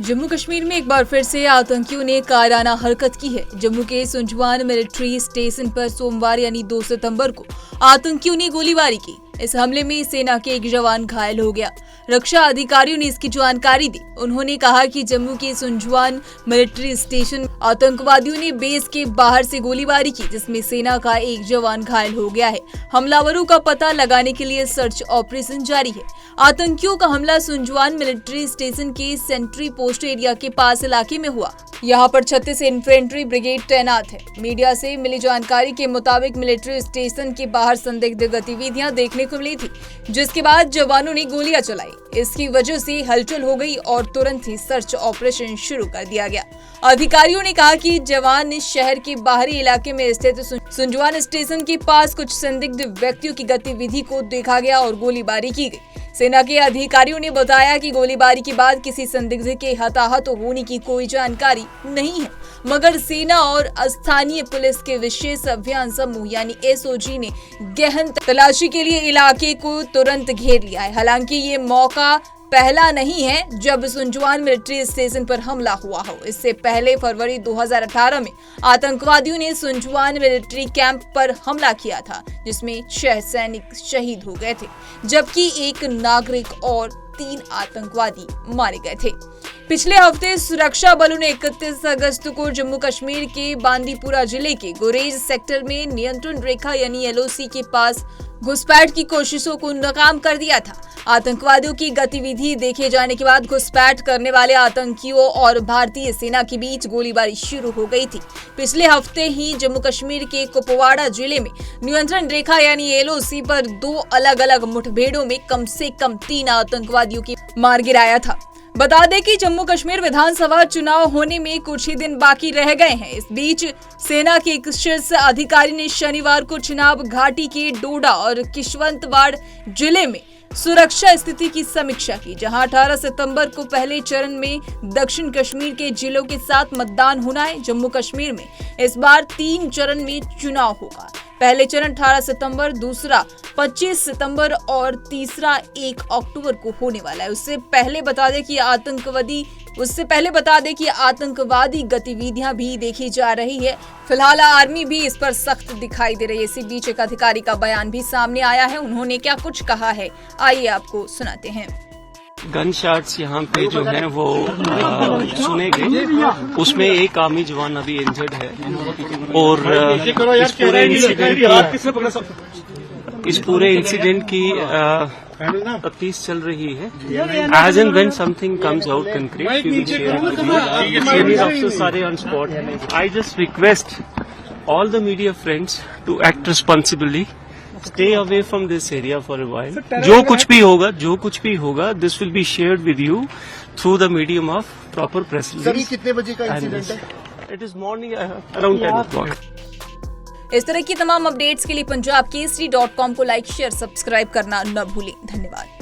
जम्मू कश्मीर में एक बार फिर से आतंकियों ने कायराना हरकत की है। जम्मू के सुंजवान मिलिट्री स्टेशन पर सोमवार यानी 2 सितंबर को आतंकियों ने गोलीबारी की। इस हमले में सेना के एक जवान घायल हो गया। रक्षा अधिकारियों ने इसकी जानकारी दी। उन्होंने कहा कि जम्मू के सुंजवान मिलिट्री स्टेशन आतंकवादियों ने बेस के बाहर से गोलीबारी की, जिसमें सेना का एक जवान घायल हो गया है। हमलावरों का पता लगाने के लिए सर्च ऑपरेशन जारी है। आतंकियों का हमला सुंजवान मिलिट्री स्टेशन के सेंट्री पोस्ट एरिया के पास इलाके में हुआ। यहाँ पर 36 इन्फेंट्री ब्रिगेड तैनात है। मीडिया से मिली जानकारी के मुताबिक मिलिट्री स्टेशन के बाहर संदिग्ध गतिविधियां देखने को मिली थी, जिसके बाद जवानों ने गोलियां चलाई। इसकी वजह से हलचल हो गई और तुरंत ही सर्च ऑपरेशन शुरू कर दिया गया। अधिकारियों ने कहा कि जवान शहर के बाहरी इलाके में स्थित सुंजवान स्टेशन के पास कुछ संदिग्ध व्यक्तियों की गतिविधि को देखा गया और गोलीबारी की गई। सेना के अधिकारियों ने बताया कि गोलीबारी के बाद किसी संदिग्ध के हताहत होने की कोई जानकारी नहीं है, मगर सेना और स्थानीय पुलिस के विशेष अभियान समूह यानी एसओजी ने गहन तलाशी के लिए इलाके को तुरंत घेर लिया है। हालांकि ये मौका पहला नहीं है जब सुंजवान मिलिट्री स्टेशन पर हमला हुआ हो। इससे पहले फरवरी 2018 में आतंकवादियों ने सुंजवान मिलिट्री कैंप पर हमला किया था, जिसमें 6 सैनिक शहीद हो गए थे, जबकि एक नागरिक और 3 आतंकवादी मारे गए थे। पिछले हफ्ते सुरक्षा बलों ने 31 अगस्त को जम्मू कश्मीर के बांदीपुरा जिले के गुरेज सेक्टर में नियंत्रण रेखा यानी एलओसी के पास घुसपैठ की कोशिशों को नाकाम कर दिया था। आतंकवादियों की गतिविधि देखे जाने के बाद घुसपैठ करने वाले आतंकियों और भारतीय सेना के बीच गोलीबारी शुरू हो गई थी। पिछले हफ्ते ही जम्मू कश्मीर के कुपवाड़ा जिले में नियंत्रण रेखा यानी एलओसी पर 2 अलग अलग मुठभेड़ों में कम से कम 3 आतंकवादियों की मार गिराया था। बता दें कि जम्मू कश्मीर विधानसभा चुनाव होने में कुछ ही दिन बाकी रह गए हैं। इस बीच सेना के एक शीर्ष अधिकारी ने शनिवार को चिनाब घाटी के डोडा और किश्तवाड़ जिले में सुरक्षा स्थिति की समीक्षा की, जहां 18 सितंबर को पहले चरण में दक्षिण कश्मीर के जिलों के साथ मतदान होना है। जम्मू कश्मीर में इस बार 3 चरण में चुनाव होगा। पहले चरण 18 सितंबर, दूसरा 25 सितंबर और तीसरा 1 अक्टूबर को होने वाला है। उससे पहले बता दें कि आतंकवादी गतिविधियां भी देखी जा रही है। फिलहाल आर्मी भी इस पर सख्त दिखाई दे रही है। इसी बीच एक अधिकारी का बयान भी सामने आया है। उन्होंने क्या कुछ कहा है, आइए आपको सुनाते हैं। गन शॉट्स यहाँ पे जो है वो सुने गए, उसमें एक आर्मी जवान अभी इंजर्ड है और इस पूरे इंसिडेंट की तफ्तीश चल रही है। As and when something comes out concrete we will share with you. Officers are on spot. I just request all the media friends to act responsibly, stay away from this area for a while. जो कुछ भी होगा, this will be shared with you through the medium of proper press release. Sir, ये कितने बजे का incident है? It is morning around 10 o'clock. इस तरह की तमाम अपडेट्स के लिए punjabkesari.com को लाइक, शेयर, सब्सक्राइब करना न भूलें। धन्यवाद।